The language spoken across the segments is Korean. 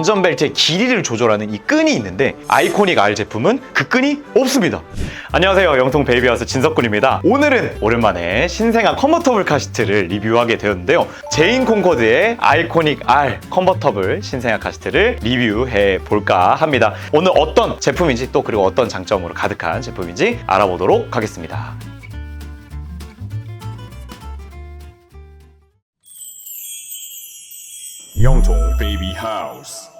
안전벨트의 길이를 조절하는 이 끈이 있는데 아이코닉 R 제품은 그 끈이 없습니다. 안녕하세요, 영통 베이비하우스 진석군입니다. 오늘은 오랜만에 신생아 컨버터블 카시트를 리뷰하게 되었는데요. 제인 콩코드의 아이코닉 R 컨버터블 신생아 카시트를 리뷰해 볼까 합니다. 오늘 어떤 제품인지 또 그리고 어떤 장점으로 가득한 제품인지 알아보도록 하겠습니다. 영통 베이비 하우스.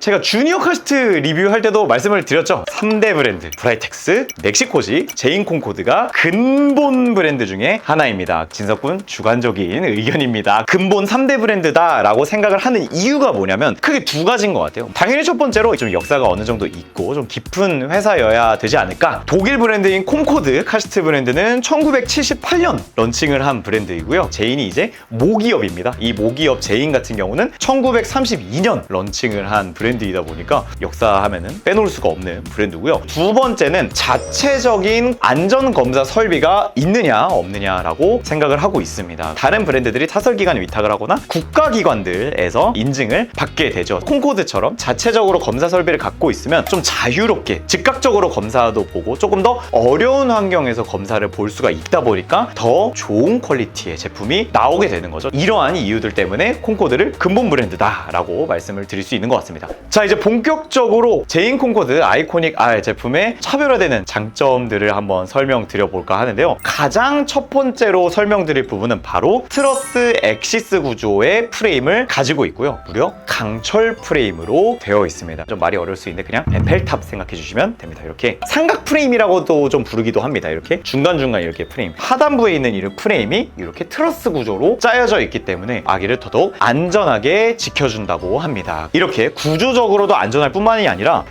제가 주니어 카시트 리뷰할 때도 말씀을 드렸죠. 3대 브랜드 브라이텍스, 멕시코지, 제인 콩코드가 근본 브랜드 중에 하나입니다. 진석군 주관적인 의견입니다. 근본 3대 브랜드다 라고 생각을 하는 이유가 뭐냐면 크게 두 가지인 것 같아요. 당연히 첫 번째로 좀 역사가 어느 정도 있고 좀 깊은 회사여야 되지 않을까. 독일 브랜드인 콩코드 카시트 브랜드는 1978년 런칭을 한 브랜드이고요. 제인이 이제 모기업입니다. 이 모기업 제인 같은 경우는 1932년 런칭을 한 브랜드이다 보니까 역사하면은 빼놓을 수가 없는 브랜드고요. 두 번째는 자체적인 안전검사 설비가 있느냐 없느냐라고 생각을 하고 있습니다. 다른 브랜드들이 타설기관에 위탁을 하거나 국가기관들에서 인증을 받게 되죠. 콩코드처럼 자체적으로 검사 설비를 갖고 있으면 좀 자유롭게 즉각적으로 검사도 보고 조금 더 어려운 환경에서 검사를 볼 수가 있다 보니까 더 좋은 퀄리티의 제품이 나오게 되는 거죠. 이러한 이유들 때문에 콩코드를 근본 브랜드다라고 말씀을 드릴 수 있는 것 같습니다. 자, 이제 본격적으로 제인 콩코드 아이코닉 R 제품의 차별화되는 장점들을 한번 설명드려 볼까 하는데요. 가장 첫 번째로 설명드릴 부분은 바로 트러스 엑시스 구조의 프레임을 가지고 있고요. 무려 강철 프레임으로 되어 있습니다. 좀 말이 어려울 수 있는데 그냥 에펠탑 생각해 주시면 됩니다. 이렇게 삼각 프레임이라고도 좀 부르기도 합니다. 이렇게 중간중간 이렇게 프레임, 하단부에 있는 이 프레임이 이렇게 트러스 구조로 짜여져 있기 때문에 아기를 더더욱 안전하게 지켜준다고 합니다. 이렇게 구조적으로도 안전할 뿐만이 아니라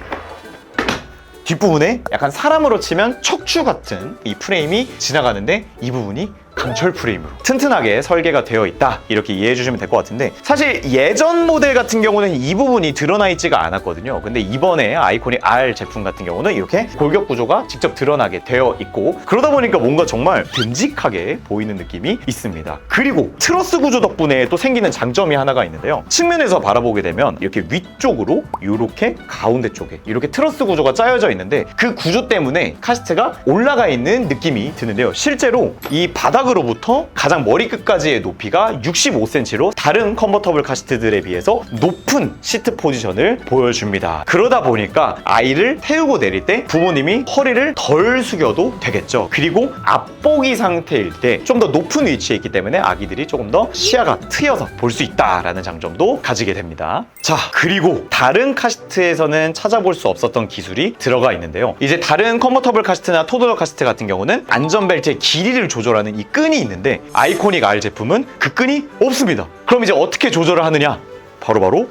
뒷부분에 약간 사람으로 치면 척추 같은 이 프레임이 지나가는데 이 부분이 강철 프레임으로 튼튼하게 설계가 되어 있다, 이렇게 이해해 주시면 될 것 같은데, 사실 예전 모델 같은 경우는 이 부분이 드러나 있지가 않았거든요. 근데 이번에 아이코닉 R 제품 같은 경우는 이렇게 골격 구조가 직접 드러나게 되어 있고, 그러다 보니까 뭔가 정말 듬직하게 보이는 느낌이 있습니다. 그리고 트러스 구조 덕분에 또 생기는 장점이 하나가 있는데요. 측면에서 바라보게 되면 이렇게 위쪽으로 이렇게 가운데 쪽에 이렇게 트러스 구조가 짜여져 있는데 그 구조 때문에 카시트가 올라가 있는 느낌이 드는데요. 실제로 이 바닥으로부터 가장 머리끝까지의 높이가 65cm로 다른 컨버터블 카시트들에 비해서 높은 시트 포지션을 보여줍니다. 그러다 보니까 아이를 태우고 내릴 때 부모님이 허리를 덜 숙여도 되겠죠. 그리고 앞보기 상태일 때 좀 더 높은 위치에 있기 때문에 아기들이 조금 더 시야가 트여서 볼 수 있다라는 장점도 가지게 됩니다. 자, 그리고 다른 카시트에서는 찾아볼 수 없었던 기술이 들어가 있는데요. 이제 다른 컨버터블 카시트나 토들러 카시트 같은 경우는 안전벨트의 길이를 조절하는 이 끈이 있는데 아이코닉 R 제품은 그 끈이 없습니다. 그럼 이제 어떻게 조절을 하느냐? 바로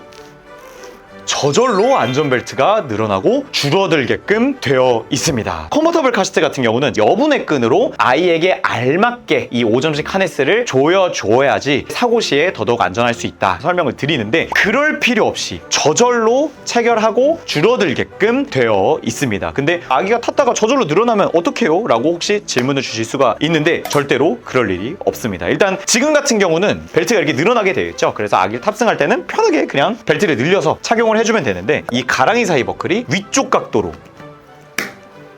저절로 안전벨트가 늘어나고 줄어들게끔 되어 있습니다. 컨버터블 카시트 같은 경우는 여분의 끈으로 아이에게 알맞게 이 5점식 하네스를 조여줘야지 사고 시에 더더욱 안전할 수 있다 설명을 드리는데, 그럴 필요 없이 저절로 체결하고 줄어들게끔 되어 있습니다. 근데 아기가 탔다가 저절로 늘어나면 어떡해요? 라고 혹시 질문을 주실 수가 있는데 절대로 그럴 일이 없습니다. 일단 지금 같은 경우는 벨트가 이렇게 늘어나게 되어 있죠. 그래서 아기를 탑승할 때는 편하게 그냥 벨트를 늘려서 착용을 해주면 되는데, 이 가랑이 사이 버클이 위쪽 각도로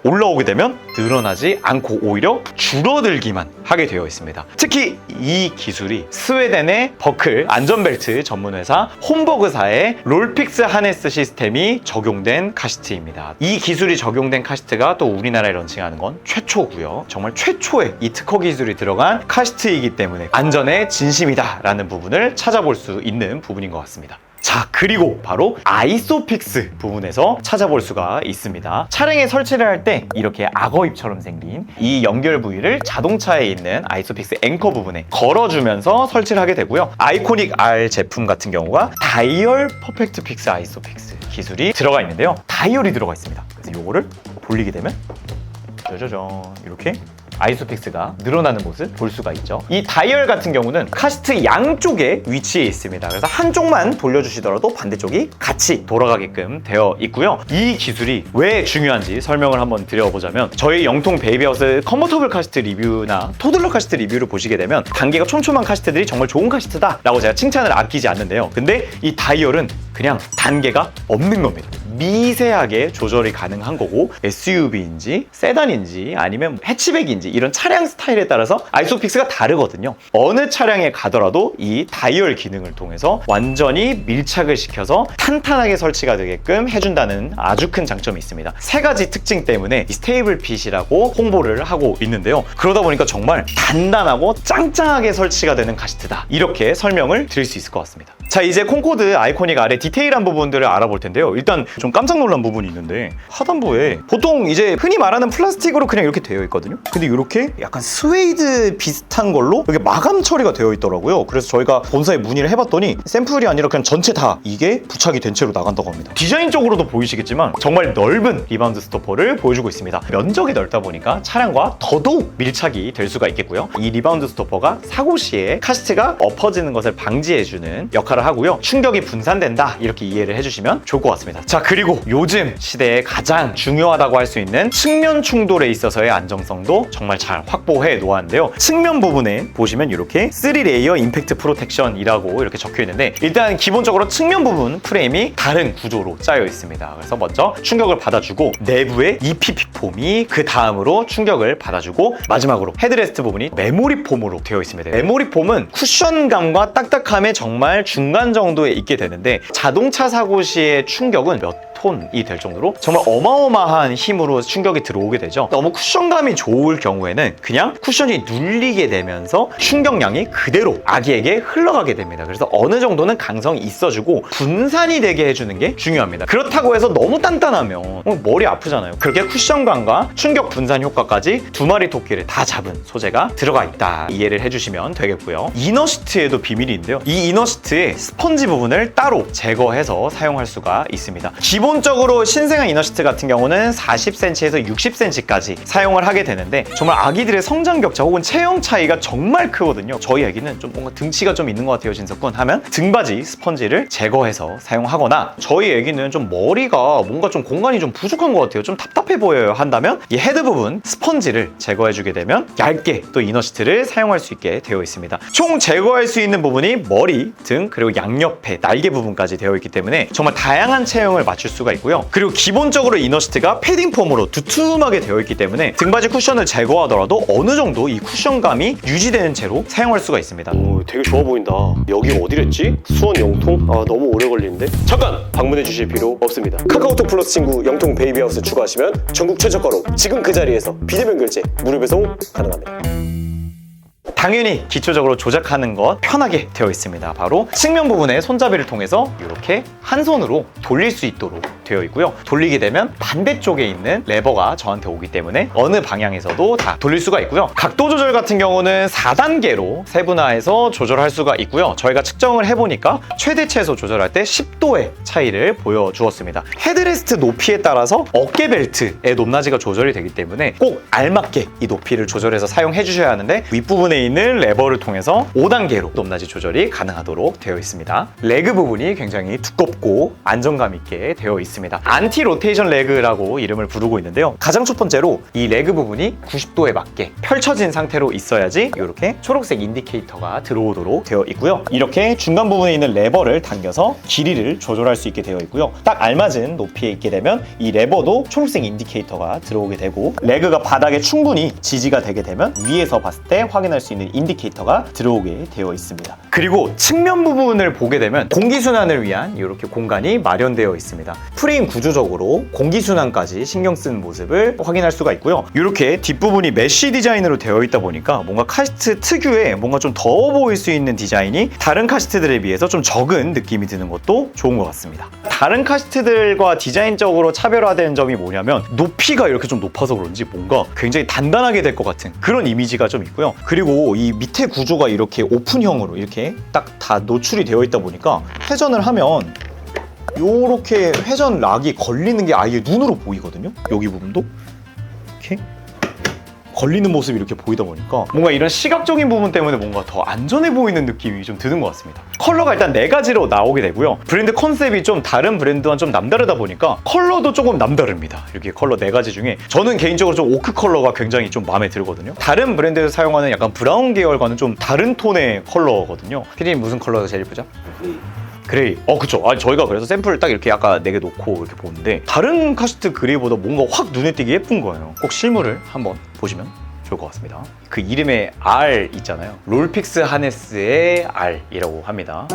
올라오게 되면 늘어나지 않고 오히려 줄어들기만 하게 되어 있습니다. 특히 이 기술이 스웨덴의 버클 안전벨트 전문회사 홈버그사의 롤픽스 하네스 시스템이 적용된 카시트입니다. 이 기술이 적용된 카시트가 또 우리나라에 런칭하는 건 최초고요. 정말 최초의 이 특허 기술이 들어간 카시트이기 때문에 안전에 진심이다 라는 부분을 찾아볼 수 있는 부분인 것 같습니다. 자, 그리고 바로 아이소픽스 부분에서 찾아볼 수가 있습니다. 차량에 설치를 할 때 이렇게 악어입처럼 생긴 이 연결 부위를 자동차에 있는 아이소픽스 앵커 부분에 걸어주면서 설치를 하게 되고요. 아이코닉 R 제품 같은 경우가 다이얼 퍼펙트 픽스 아이소픽스 기술이 들어가 있는데요. 다이얼이 들어가 있습니다. 그래서 이거를 돌리게 되면 짜자잔 이렇게 아이소픽스가 늘어나는 모습 볼 수가 있죠. 이 다이얼 같은 경우는 카시트 양쪽에 위치해 있습니다. 그래서 한쪽만 돌려주시더라도 반대쪽이 같이 돌아가게끔 되어 있고요. 이 기술이 왜 중요한지 설명을 한번 드려보자면 저희 영통 베이비하우스 컨버터블 카시트 리뷰나 토들러 카시트 리뷰를 보시게 되면 단계가 촘촘한 카시트들이 정말 좋은 카시트다 라고 제가 칭찬을 아끼지 않는데요. 근데 이 다이얼은 그냥 단계가 없는 겁니다. 미세하게 조절이 가능한 거고 SUV인지 세단인지 아니면 해치백인지 이런 차량 스타일에 따라서 아이소픽스가 다르거든요. 어느 차량에 가더라도 이 다이얼 기능을 통해서 완전히 밀착을 시켜서 탄탄하게 설치가 되게끔 해준다는 아주 큰 장점이 있습니다. 세 가지 특징 때문에 이 스테이블 핏이라고 홍보를 하고 있는데요. 그러다 보니까 정말 단단하고 짱짱하게 설치가 되는 카시트다, 이렇게 설명을 드릴 수 있을 것 같습니다. 자, 이제 콘코드 아이코닉 아래 디테일한 부분들을 알아볼 텐데요. 일단 좀 깜짝 놀란 부분이 있는데 하단부에 보통 이제 흔히 말하는 플라스틱으로 그냥 이렇게 되어 있거든요. 근데 이렇게 약간 스웨이드 비슷한 걸로 이렇게 마감 처리가 되어 있더라고요. 그래서 저희가 본사에 문의를 해봤더니 샘플이 아니라 그냥 전체 다 이게 부착이 된 채로 나간다고 합니다. 디자인적으로도 보이시겠지만 정말 넓은 리바운드 스토퍼를 보여주고 있습니다. 면적이 넓다 보니까 차량과 더더욱 밀착이 될 수가 있겠고요. 이 리바운드 스토퍼가 사고 시에 카시트가 엎어지는 것을 방지해주는 역할을 하고요. 충격이 분산된다, 이렇게 이해를 해주시면 좋을 것 같습니다. 자, 그리고 요즘 시대에 가장 중요하다고 할 수 있는 측면 충돌에 있어서의 안정성도 정말 잘 확보해 놓았는데요. 측면 부분에 보시면 이렇게 3레이어 임팩트 프로텍션이라고 이렇게 적혀 있는데, 일단 기본적으로 측면 부분 프레임이 다른 구조로 짜여 있습니다. 그래서 먼저 충격을 받아주고 내부에 EPP 폼이 그 다음으로 충격을 받아주고 마지막으로 헤드레스트 부분이 메모리 폼으로 되어 있습니다. 메모리 폼은 쿠션감과 딱딱함에 정말 중간 정도에 있게 되는데, 자동차 사고 시의 충격은 몇 톤이 될 정도로 정말 어마어마한 힘으로 충격이 들어오게 되죠. 너무 쿠션감이 좋을 경우에는 그냥 쿠션이 눌리게 되면서 충격량이 그대로 아기에게 흘러가게 됩니다. 그래서 어느 정도는 강성이 있어주고 분산이 되게 해주는 게 중요합니다. 그렇다고 해서 너무 단단하면 머리 아프잖아요. 그렇게 쿠션감과 충격 분산 효과까지 두 마리 토끼를 다 잡은 소재가 들어가 있다, 이해를 해주시면 되겠고요. 이너시트에도 비밀이 있는데요. 이 이너시트의 스펀지 부분을 따로 제거해서 사용할 수가 있습니다. 기본적으로 신생아 이너시트 같은 경우는 40cm에서 60cm까지 사용을 하게 되는데, 정말 아기들의 성장 격차 혹은 체형 차이가 정말 크거든요. 저희 아기는 좀 뭔가 등치가 좀 있는 것 같아요, 진석군 하면 등받이 스펀지를 제거해서 사용하거나, 저희 아기는 좀 머리가 뭔가 좀 공간이 좀 부족한 것 같아요, 좀 답답해 보여요 한다면 이 헤드 부분 스펀지를 제거해주게 되면 얇게 또 이너시트를 사용할 수 있게 되어 있습니다. 총 제거할 수 있는 부분이 머리, 등, 그리고 양옆에 날개 부분까지 되어 있기 때문에 정말 다양한 체형을 맞출 수가 있고요. 그리고 기본적으로 이너시트가 패딩 폼으로 두툼하게 되어 있기 때문에 등받이 쿠션을 제거하더라도 어느 정도 이 쿠션감이 유지되는 채로 사용할 수가 있습니다. 오, 되게 좋아 보인다. 여기 어디랬지? 수원 영통? 아, 너무 오래 걸리는데? 잠깐! 방문해 주실 필요 없습니다. 카카오톡 플러스 친구 영통 베이비하우스 추가하시면 전국 최저가로 지금 그 자리에서 비대면 결제 무료 배송 가능합니다. 당연히 기초적으로 조작하는 것 편하게 되어 있습니다. 바로 측면 부분의 손잡이를 통해서 이렇게 한 손으로 돌릴 수 있도록 되어 있고요. 돌리게 되면 반대쪽에 있는 레버가 저한테 오기 때문에 어느 방향에서도 다 돌릴 수가 있고요. 각도 조절 같은 경우는 4단계로 세분화해서 조절할 수가 있고요. 저희가 측정을 해보니까 최대 최소 조절할 때 10도의 차이를 보여주었습니다. 헤드레스트 높이에 따라서 어깨 벨트의 높낮이가 조절이 되기 때문에 꼭 알맞게 이 높이를 조절해서 사용해 주셔야 하는데, 윗부분에 있는 레버를 통해서 5단계로 높낮이 조절이 가능하도록 되어 있습니다. 레그 부분이 굉장히 두껍고 안정감 있게 되어 있습니다. 안티 로테이션 레그라고 이름을 부르고 있는데요. 가장 첫 번째로 이 레그 부분이 90도에 맞게 펼쳐진 상태로 있어야지 이렇게 초록색 인디케이터가 들어오도록 되어 있고요. 이렇게 중간 부분에 있는 레버를 당겨서 길이를 조절할 수 있게 되어 있고요. 딱 알맞은 높이에 있게 되면 이 레버도 초록색 인디케이터가 들어오게 되고, 레그가 바닥에 충분히 지지가 되게 되면 위에서 봤을 때 확인할 수 있는 인디케이터가 들어오게 되어 있습니다. 그리고 측면 부분을 보게 되면 공기순환을 위한 이렇게 공간이 마련되어 있습니다. 프레임 구조적으로 공기순환까지 신경 쓴 모습을 확인할 수가 있고요. 이렇게 뒷부분이 메쉬 디자인으로 되어 있다 보니까 뭔가 카시트 특유의 뭔가 좀 더워 보일 수 있는 디자인이 다른 카시트들에 비해서 좀 적은 느낌이 드는 것도 좋은 것 같습니다. 다른 카시트들과 디자인적으로 차별화된 점이 뭐냐면, 높이가 이렇게 좀 높아서 그런지 뭔가 굉장히 단단하게 될 것 같은 그런 이미지가 좀 있고요. 그리고 이 밑에 구조가 이렇게 오픈형으로 이렇게 딱 다 노출이 되어 있다 보니까 회전을 하면 요렇게 회전 락이 걸리는 게 아예 눈으로 보이거든요. 여기 부분도 이렇게 걸리는 모습이 이렇게 보이다 보니까 뭔가 이런 시각적인 부분 때문에 뭔가 더 안전해 보이는 느낌이 좀 드는 것 같습니다. 컬러가 일단 4가지로 나오게 되고요. 브랜드 컨셉이 좀 다른 브랜드와 좀 남다르다 보니까 컬러도 조금 남다릅니다. 이렇게 컬러 4가지 중에 저는 개인적으로 좀 오크 컬러가 굉장히 좀 마음에 들거든요. 다른 브랜드에서 사용하는 약간 브라운 계열과는 좀 다른 톤의 컬러거든요. 피디님 무슨 컬러가 제일 예쁘죠? 그레이. 그쵸. 저희가 그래서 샘플을 딱 이렇게 아까 4개 놓고 이렇게 보는데 다른 카시트 그레이보다 뭔가 확 눈에 띄게 예쁜 거예요. 꼭 실물을 한번 보시면 좋을 것 같습니다. 그 이름에 R 있잖아요. 롤픽스 하네스의 R이라고 합니다.